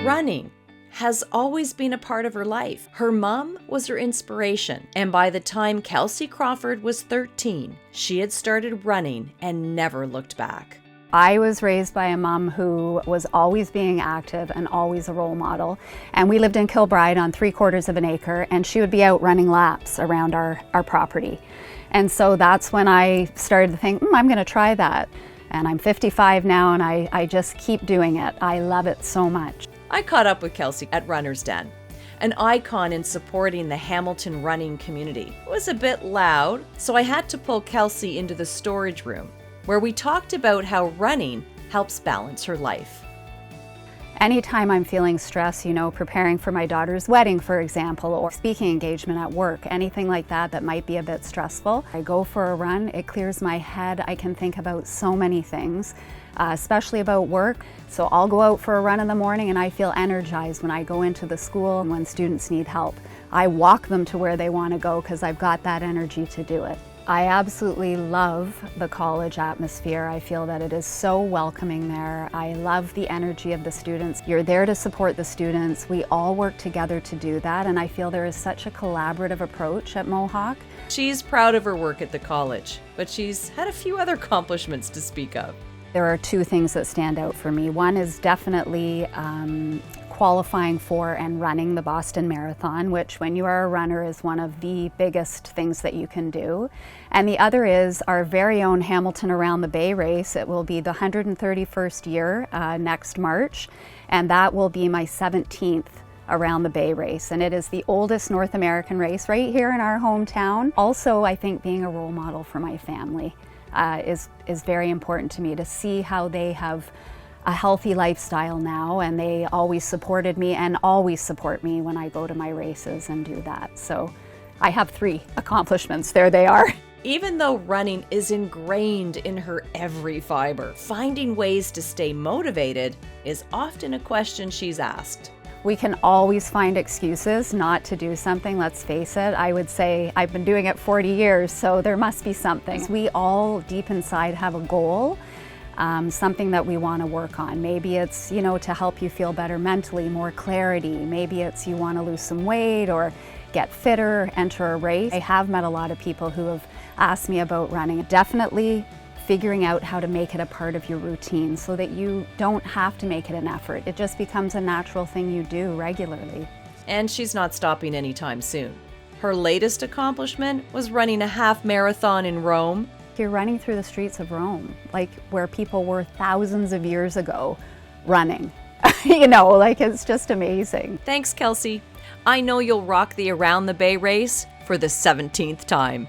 Running has always been a part of her life. Her mom was her inspiration, and by the time Kelsey Crawford was 13, she had started running and never looked back. I was raised by a mom who was always being active and always a role model. And we lived in Kilbride on 3/4 of an acre, and she would be out running laps around our property. And so that's when I started to think, I'm going to try that. And I'm 55 now, and I just keep doing it. I love it so much. I caught up with Kelsey at Runner's Den, an icon in supporting the Hamilton running community. It was a bit loud, so I had to pull Kelsey into the storage room, where we talked about how running helps balance her life. Anytime I'm feeling stress, preparing for my daughter's wedding, for example, or speaking engagement at work, anything like that might be a bit stressful, I go for a run. It clears my head. I can think about so many things, especially about work. So I'll go out for a run in the morning and I feel energized when I go into the school and when students need help. I walk them to where they want to go because I've got that energy to do it. I absolutely love the college atmosphere. I feel that it is so welcoming there. I love the energy of the students. You're there to support the students. We all work together to do that, and I feel there is such a collaborative approach at Mohawk. She's proud of her work at the college, but she's had a few other accomplishments to speak of. There are two things that stand out for me. One is definitely qualifying for and running the Boston Marathon, which when you are a runner is one of the biggest things that you can do. And the other is our very own Hamilton Around the Bay race. It will be the 131st year next March, and that will be my 17th Around the Bay race. And it is the oldest North American race right here in our hometown. Also, I think being a role model for my family is very important to me, to see how they have a healthy lifestyle now, and they always supported me and always support me when I go to my races and do that. So I have 3 accomplishments. There they are. Even though running is ingrained in her every fiber, finding ways to stay motivated is often a question she's asked. We can always find excuses not to do something, let's face it. I would say I've been doing it 40 years, so there must be something. We all deep inside have a goal. Something that we want to work on. Maybe it's, to help you feel better mentally, more clarity. Maybe it's you want to lose some weight or get fitter, enter a race. I have met a lot of people who have asked me about running. Definitely figuring out how to make it a part of your routine so that you don't have to make it an effort. It just becomes a natural thing you do regularly. And she's not stopping anytime soon. Her latest accomplishment was running a half marathon in Rome. You're running through the streets of Rome, like where people were thousands of years ago running. It's just amazing. Thanks, Kelsey. I know you'll rock the Around the Bay race for the 17th time.